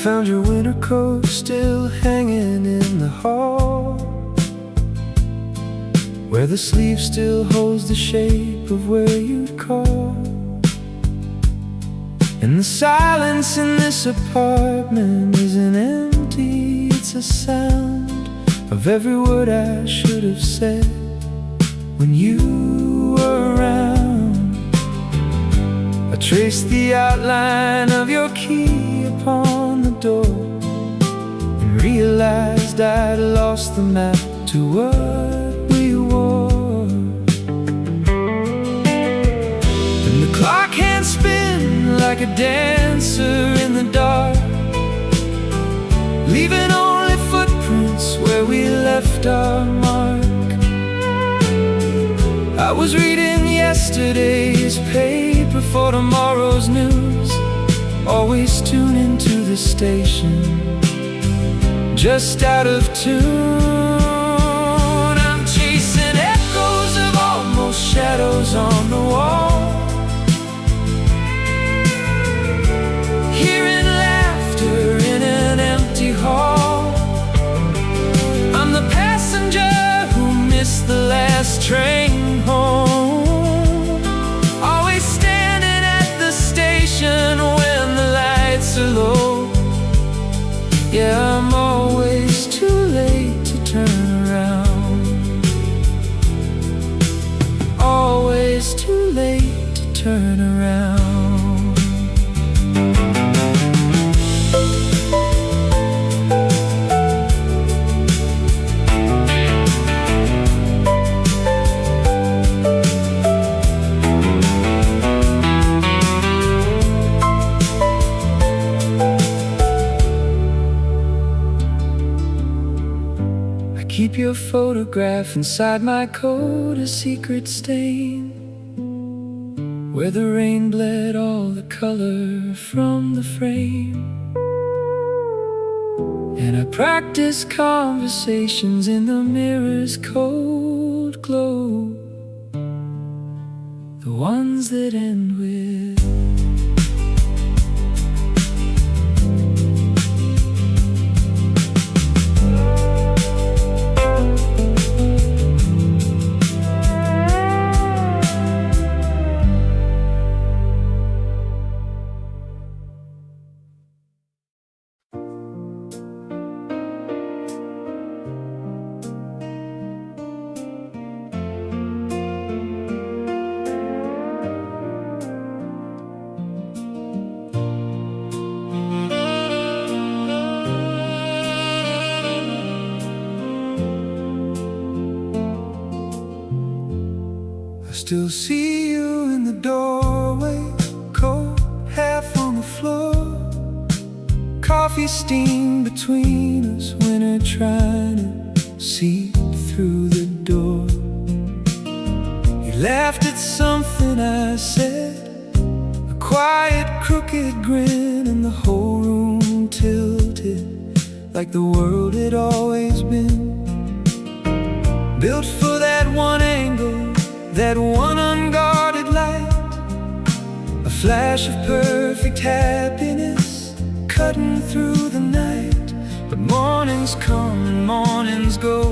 found your winter coat still hanging in the hall, where the sleeve still holds the shape of where you'd call. And the silence in this apartment isn't empty, it's a sound of every word I should have said when you were around. I traced the outline of your key upon the door and realized I'd lost the map to what we wore. And the clock hands spin like a dancer in the dark, leaving only footprints where we left our mark. I was reading yesterday's paper for tomorrow's news, always tune into the station, just out of tune. I'm chasing echoes of almost shadows on the wall, hearing laughter in an empty hall. I'm the passenger who missed the last train home, always standing at the station when the lights are low. Yeah, I'm always too late to turn around, always too late to turn around. Keep your photograph inside my coat, a secret stain where the rain bled all the color from the frame. And I practice conversations in the mirror's cold glow, the ones that end with still see you in the doorway, coat half on the floor, coffee steam between us, winter trying to seep through the door. You laughed at something I said, a quiet crooked grin, and the whole room tilted like the world had always been built for that one angle, that one unguarded light, a flash of perfect happiness cutting through the night. But mornings come and mornings go,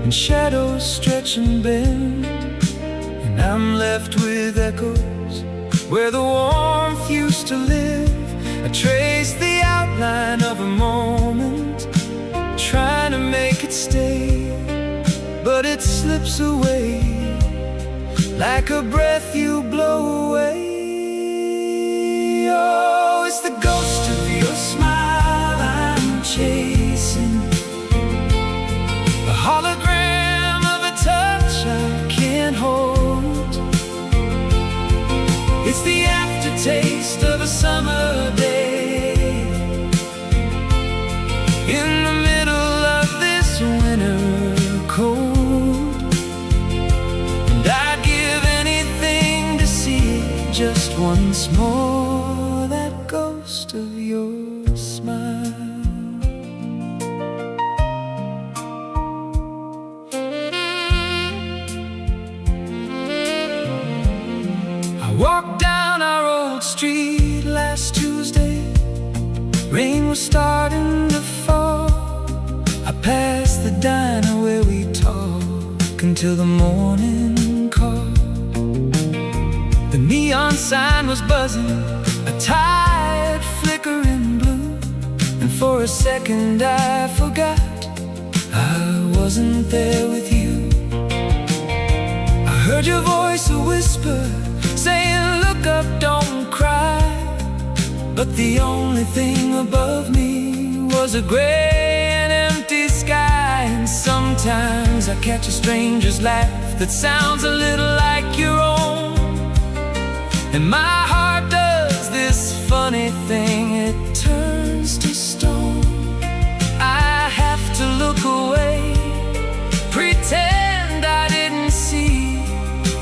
and shadows stretch and bend, and I'm left with echoes where the warmth used to live. I trace the outline of a moment, trying to make it stay, but it slips away like a breath you blow away. Oh, it's the ghost of your smile I'm chasing, a hologram of a touch I can't hold. It's the aftertaste of a summer day in the middle of this winter cold. Just once more, that ghost of your smile. I walked down our old street last Tuesday, rain was starting to fall. I passed the diner where we talk until the morning call. The neon sign was buzzing, a tired flickering blue, and for a second I forgot I wasn't there with you. I heard your voice a whisper, saying look up, don't cry. But the only thing above me was a gray and empty sky. And sometimes I catch a stranger's laugh that sounds a little like your own, and my heart does this funny thing, it turns to stone. I have to look away, pretend I didn't see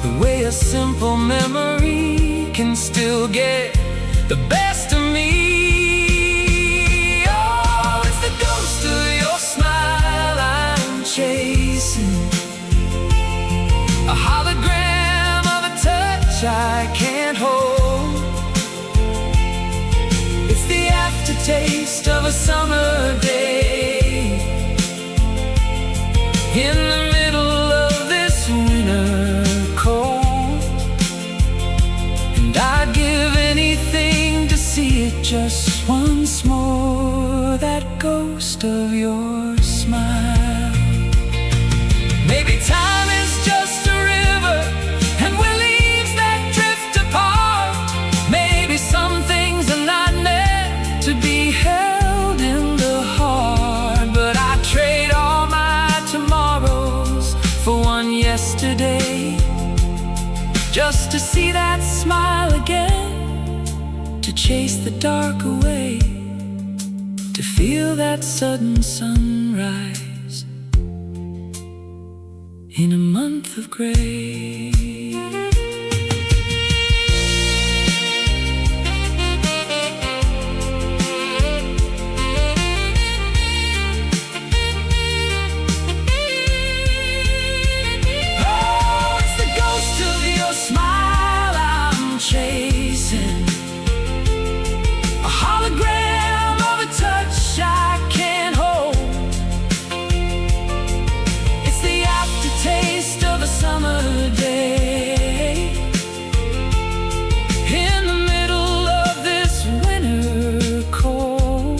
the way a simple memory can still get the best of me. Oh, it's the ghost of your smile I'm chasing, a hologram of a touch I can't hold. It's the aftertaste of a summer day in the middle of this winter cold. And I'd give anything to see it just once more, that ghost of your smile. Maybe time is just a river, and we're leaves that drift apart. Maybe some things are not meant to be held in the heart, but I trade all my tomorrows for one yesterday, just to see that smile again, to chase the dark away, to feel that sudden sunrise in a month of gray. Oh, it's the ghost of your smile I'm chasing, a hologram of a touch I can't hold. It's the aftertaste of a summer day in the middle of this winter cold.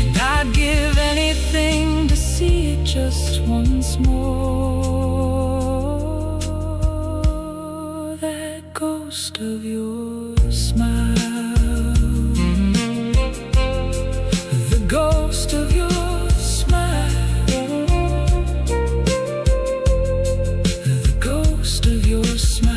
And I'd give anything to see it just once more, that ghost of your smile. The ghost of your smile, the ghost of your smile.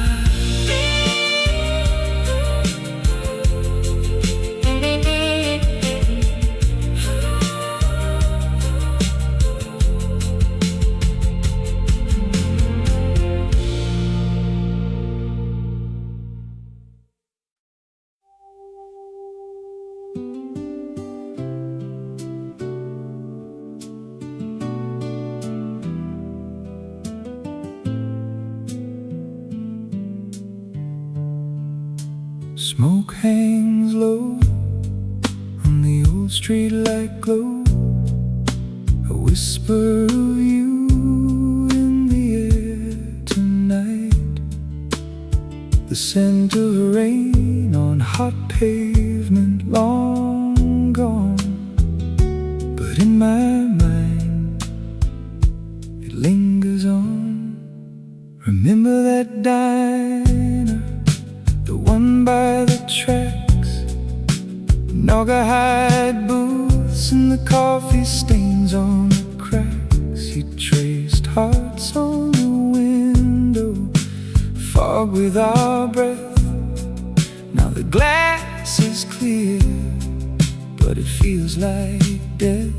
Smoke hangs low on the old streetlight glow, a whisper of you in the air tonight, the scent of rain on hot pavement long gone. But in my mind it lingers on. Remember that diner, the one by the tracks, Naugahyde booths and the coffee stains on the cracks. You traced hearts on the window, fog with our breath. Now the glass is clear, but it feels like death.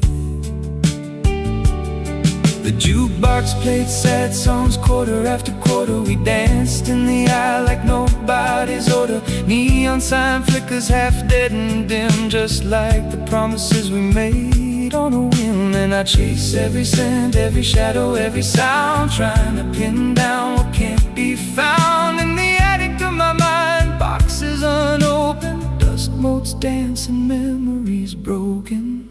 The jukebox played sad songs quarter after quarter. We danced in the aisle like nobody's order. Neon sign flickers half dead and dim, just like the promises we made on a whim. And I chase every scent, every shadow, every sound, trying to pin down what can't be found. In the attic of my mind, boxes unopened, dust motes dance in memory. memories broken.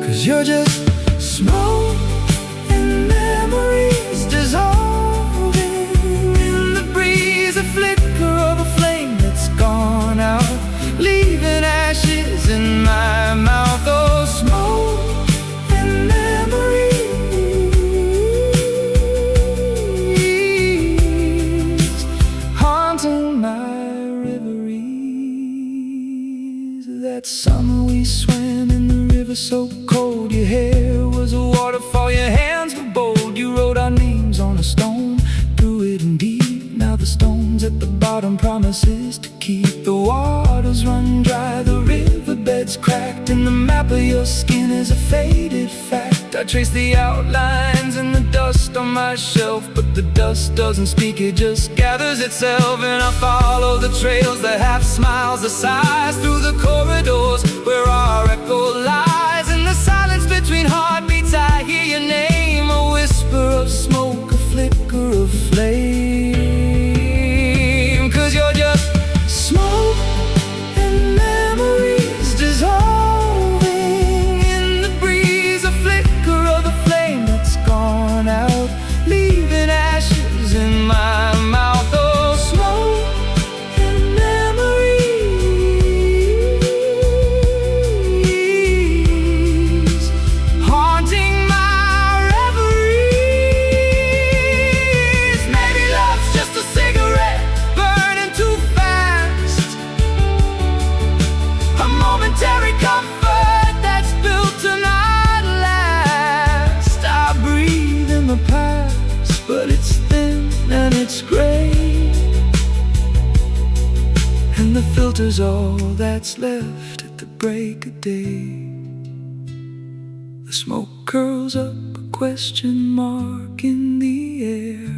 'Cause you're just smoke and memories dissolving in the breeze, a flicker of a flame that's gone out, leaving ashes in my mouth. Oh, smoke and memories haunting my reveries. That summer we swam in the river so cold, your hair was a waterfall, your hands were bold. You wrote our names on a stone, threw it in deep. Now the stone's at the bottom, promises to keep. The waters run dry, the riverbed's cracked, and the map of your skin is a faded fact. I trace the outlines in the dust on my shelf, but the dust doesn't speak, it just gathers itself. And I follow the trails, the half smiles, the sighs, through the corridors where our echo lies. In the silence between heartbeats I hear your name, a whisper of smoke, a flicker of flame. 'Cause you're just smoke and memories dissolving in the breeze, a flicker of the flame that's gone out, leaving ashes in my mouth. Oh, smoke and memories haunting my reveries. Maybe love's just a cigarette burning too fast, a momentary comfort that's built to not last. I breathe in the past, but it's thin and it's gray, and the filter's all that's left at the break of day. The smoke curls up, a question mark in the air,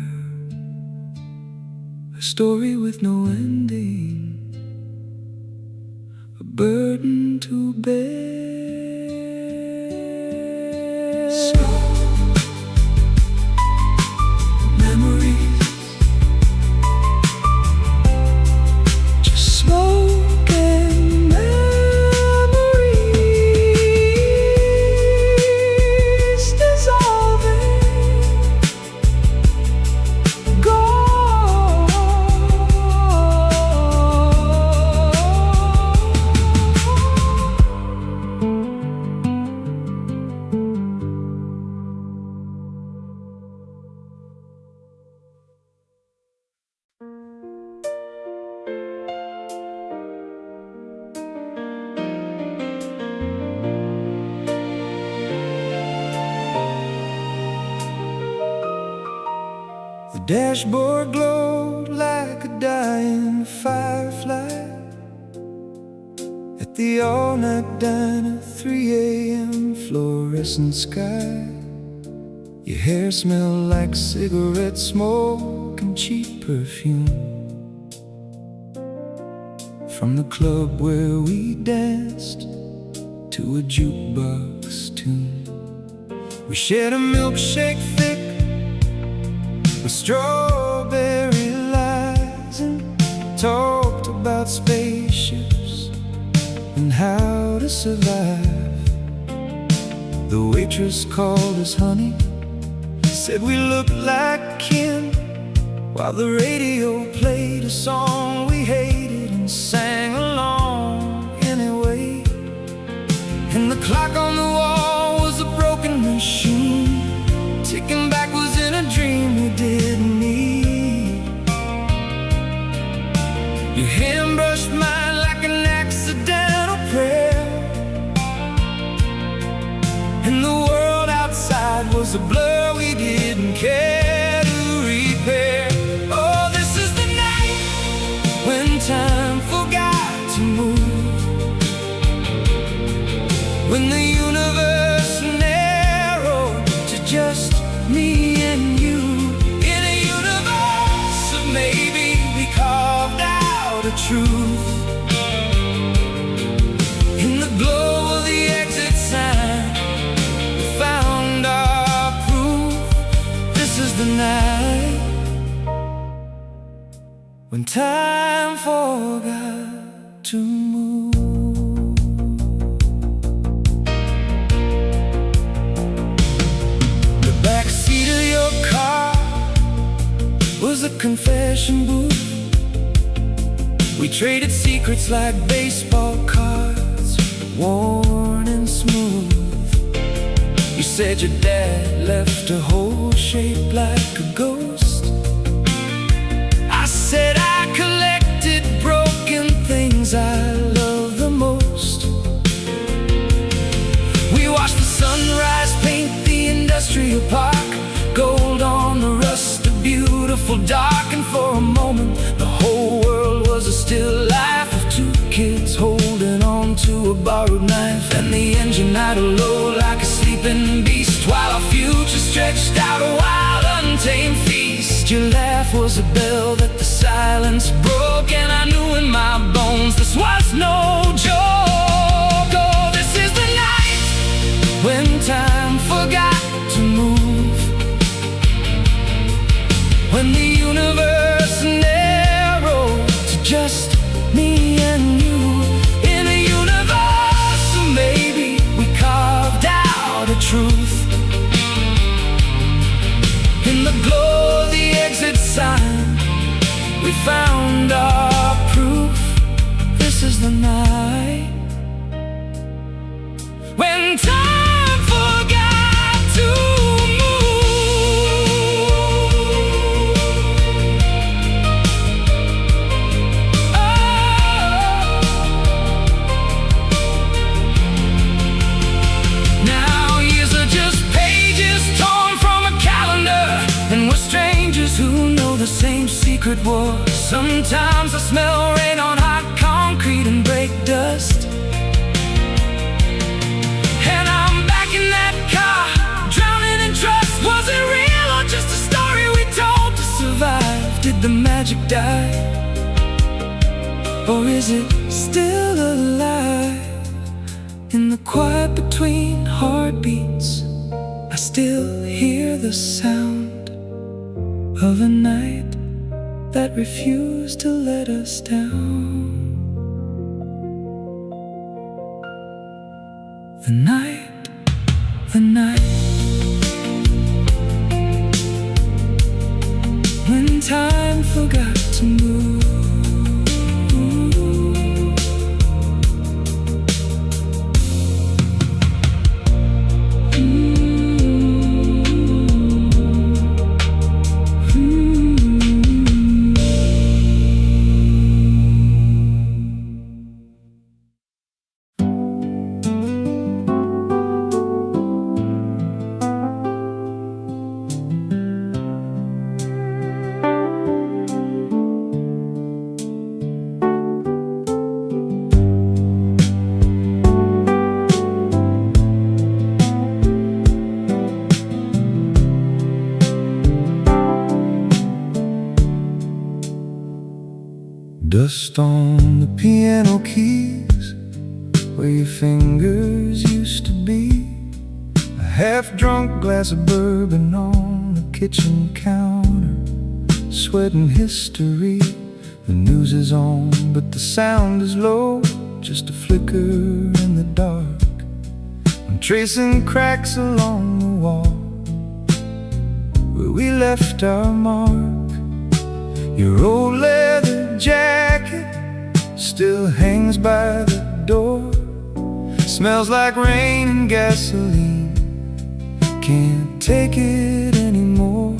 a story with no ending, a burden to bear. Smoke, memories, just smoke and memories dissolving, gone. The dashboard glowed like a dying firefly at the all-night diner, 3 a.m. fluorescent sky. Your hair smelled like cigarette smoke and cheap perfume from the club where we danced to a jukebox tune. We shared a milkshake thick with strawberry lies and talked about spaceships and how to survive. The waitress called us honey, said we looked like kin, while the radio played a song we hated and sang along anyway. And the clock on the wall was a broken machine, ticking backwards in a dream we didn't need. Your hand brushed mine like an accidental prayer, and the world outside was a blur we didn't care to repair. Oh, this is the night when time forgot to move, when the universe narrowed to just me and you. In a universe of maybe, we carved out a truth. In the glow of the exit sign, we found our proof. This is the night when time forgot to move. was a confession booth. We traded secrets like baseball cards, worn and smooth. You said your dad left a hole shaped like a ghost. I said I collected broken things I love the most. We watched the sunrise paint the industrial park, gold on the rust, a beautiful dark. And for a moment the whole world was a still life of two kids holding on to a borrowed knife. And the engine idle low like a sleeping beast, while our future stretched out a wild untamed feast. Your laugh was a bell that the silence broke, and I knew in my bones this was no joke. Oh, this is the night when time forgot to move, when the universe narrowed to just me and you. In a universe of maybe, we carved out a truth. In the glow of the exit sign, we found our proof. This is the night when time forgot to same secret war. Sometimes I smell rain on hot concrete and brake dust, and I'm back in that car, drowning in trust. Was it real or just a story we told to survive? Did the magic die, or is it still alive? In the quiet between heartbeats, I still hear the sound of a night that refused to let us down. The night when time forgot to move. Dust on the piano keys, where your fingers used to be. A half-drunk glass of bourbon on the kitchen counter, sweating history. The news is on, but the sound is low, just a flicker in the dark. I'm tracing cracks along the wall where we left our mark. Your old leather jacket still hangs by the door, smells like rain and gasoline. Can't take it anymore.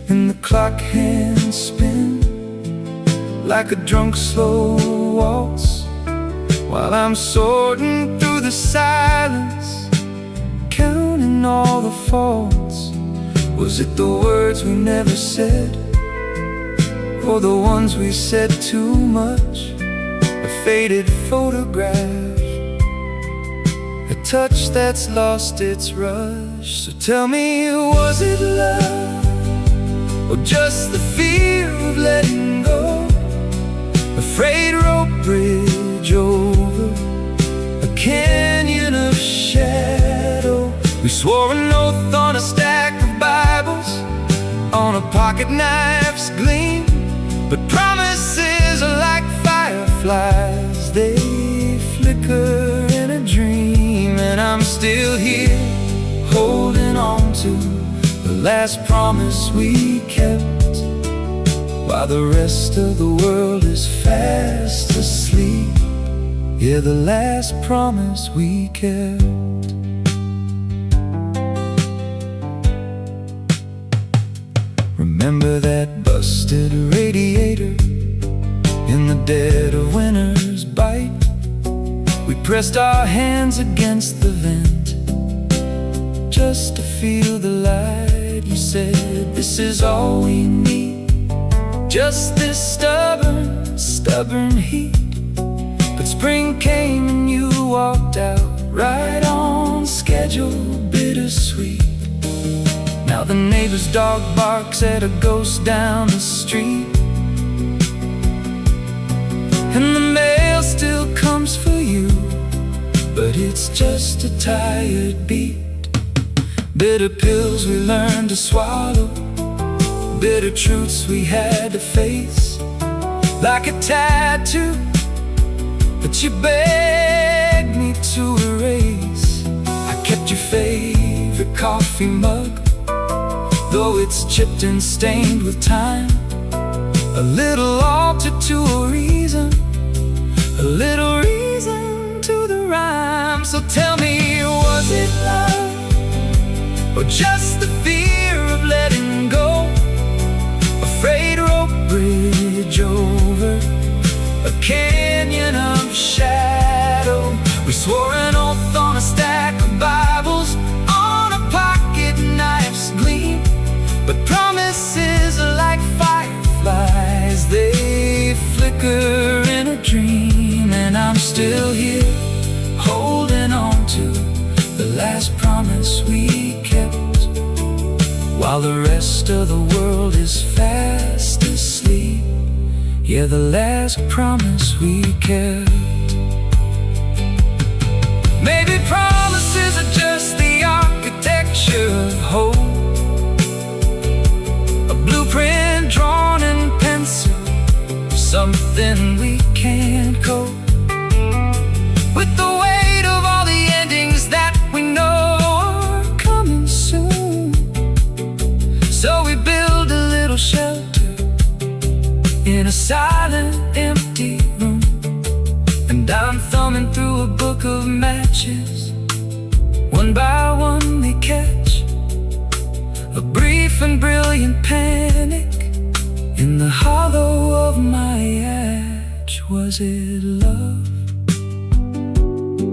And the clock hands spin like a drunk slow waltz, while I'm sorting through the silence, counting all the faults. Was it the words we never said, or the ones we said too much? A faded photograph, a touch that's lost its rush. So tell me, was it love, or just the fear of letting go? A frayed rope bridge over a canyon of shadow. We swore an oath on a stack of Bibles, on a pocket knife's gleam. But promises are like fireflies, they flicker in a dream. And I'm still here, holding on to the last promise we kept. while the rest of the world is fast asleep. Yeah, the last promise we kept. Remember that busted radiator in the dead of winter's bite? We pressed our hands against the vent just to feel the light. You said, this is all we need, just this stubborn heat. But spring came and you walked out right on schedule, bittersweet. Now the neighbor's dog barks at a ghost down the street, and the mail still comes for you, but it's just a tired beat. Bitter pills we learned to swallow, bitter truths we had to face, like a tattoo that you begged me to erase. I kept your favorite coffee mug, though it's chipped and stained with time. A little altar to a reason, a little reason to the rhyme. So tell me, was it love, or just the fear of letting go? A frayed rope bridge over a canyon of shadow. We swore an oath on a stack of Bibles, on a pocket knife's gleam. But promises are like fireflies, they flicker in a dream. And I'm still here, holding on to the last promise we kept, while the rest of the world is fast asleep. Yeah, the last promise we kept. Maybe promises are just the architecture of hope, a blueprint drawn in pencil, something we can't cope with, the weight of all the endings that we know are coming soon. So we build a little shelter in a silent, empty room, and I'm thumbing through a book of matches. One by one they catch a brief and brilliant panic in the hollow of my edge. Was it love,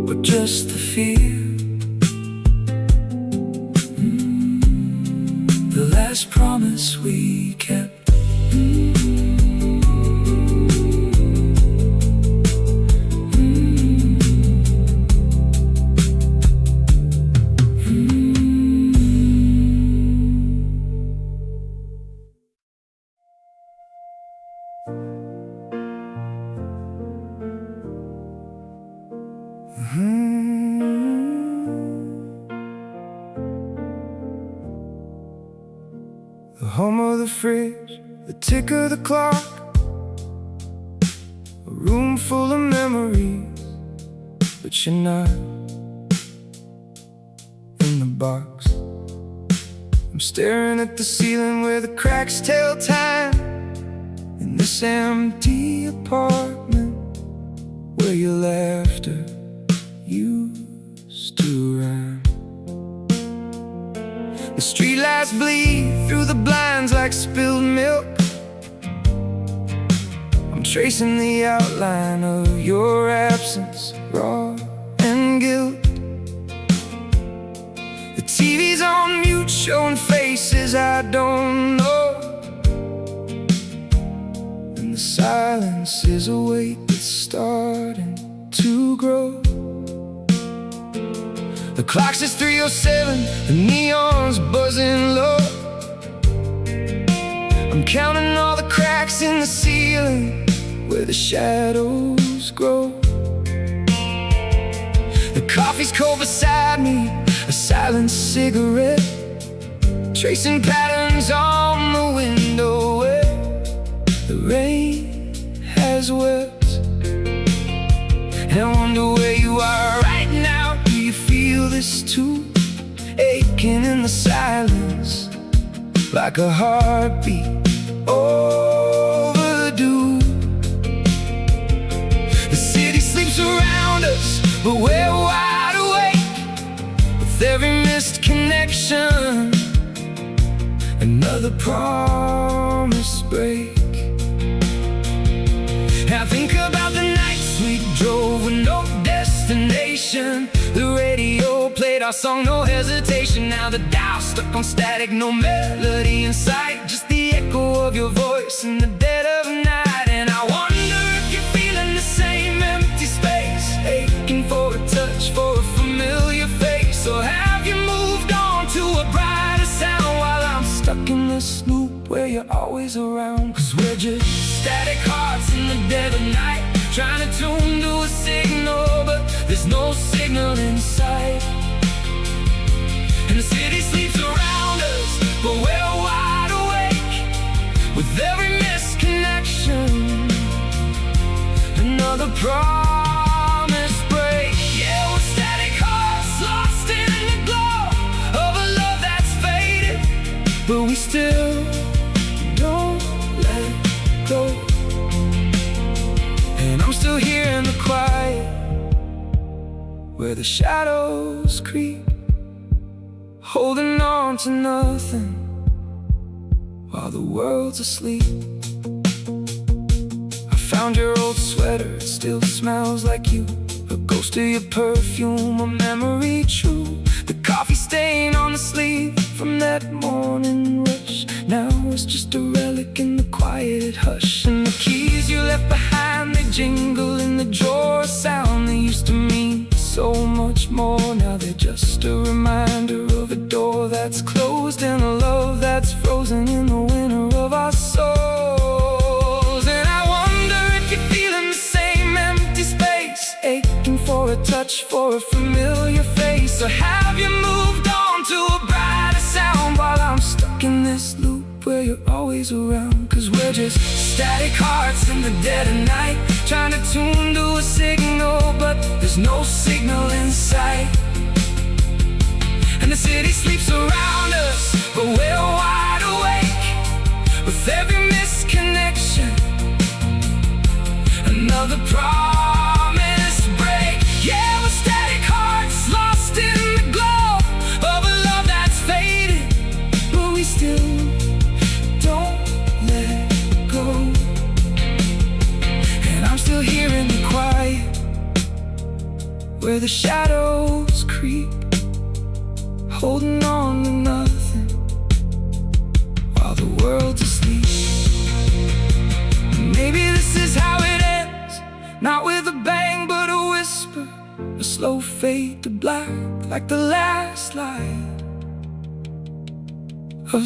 or just the fear? The last promise we kept. The home of the fridge, the tick of the clock, a room full of memories, but you're not in the box. I'm staring at the ceiling where the cracks tell time, in this empty apartment where your laughter used to rhyme. The streetlights bleed through the blinds like spilled milk. I'm tracing the outline of your absence, raw and guilt. The TV's on mute, showing faces I don't know, and the silence is a weight that's starting to grow. The clock says 3:07, the neon's buzzing low. I'm counting all the cracks in the ceiling where the shadows grow. The coffee's cold beside me, a silent cigarette, tracing patterns on the window where the rain has wept. And I wonder where you are right now. Do you feel this too? Aching in the silence like a heartbeat. Oh, but we're wide awake with every missed connection. Another promise break. I think about the nights we drove with no destination. The radio played our song, no hesitation. Now the dial stuck on static, no melody in sight, just the echo of your voice in the dead of night. And I wonder if you're feeling the same empty space, aching for a touch, for a familiar face. Or have you moved on to a brighter sound while I'm stuck in this loop where you're always around? Cause we're just static hearts in the dead of night, trying to tune to a signal, but there's no signal inside. And the city sleeps around us, but we're wide awake with every misconnection. Another promise break. Yeah, we're static hearts lost in the glow of a love that's faded, but we still don't let go. And I'm still here in the quiet where the shadows creep, holding on to nothing while the world's asleep. I found your old sweater, it still smells like you, a ghost of your perfume, a memory true. The coffee stain on the sleeve from that morning rush, now it's just a relic in the quiet hush. And the keys you left behind, they jingle in the drawer, a sound that used to mean so much more. Now they're just a reminder of a door that's closed and a love that's frozen in the winter of our souls. And I wonder if you're feeling the same empty space, aching for a touch, for a familiar face. Or have you moved on to a brighter sound while I'm stuck in this loop where you're always around? Cause we're just static hearts in the dead of night, trying to tune to a signal, but there's no signal in sight. And the city sleeps around us, but we're wide awake with every misconnection. Another promise break. Yeah, we're static hearts lost in the glow of a love that's faded, but we still don't let go. And I'm still here in the quiet where the shadows creep, holding on to nothing while the world's asleep. Maybe this is how it ends, not with a bang but a whisper, a slow fade to black like the last light of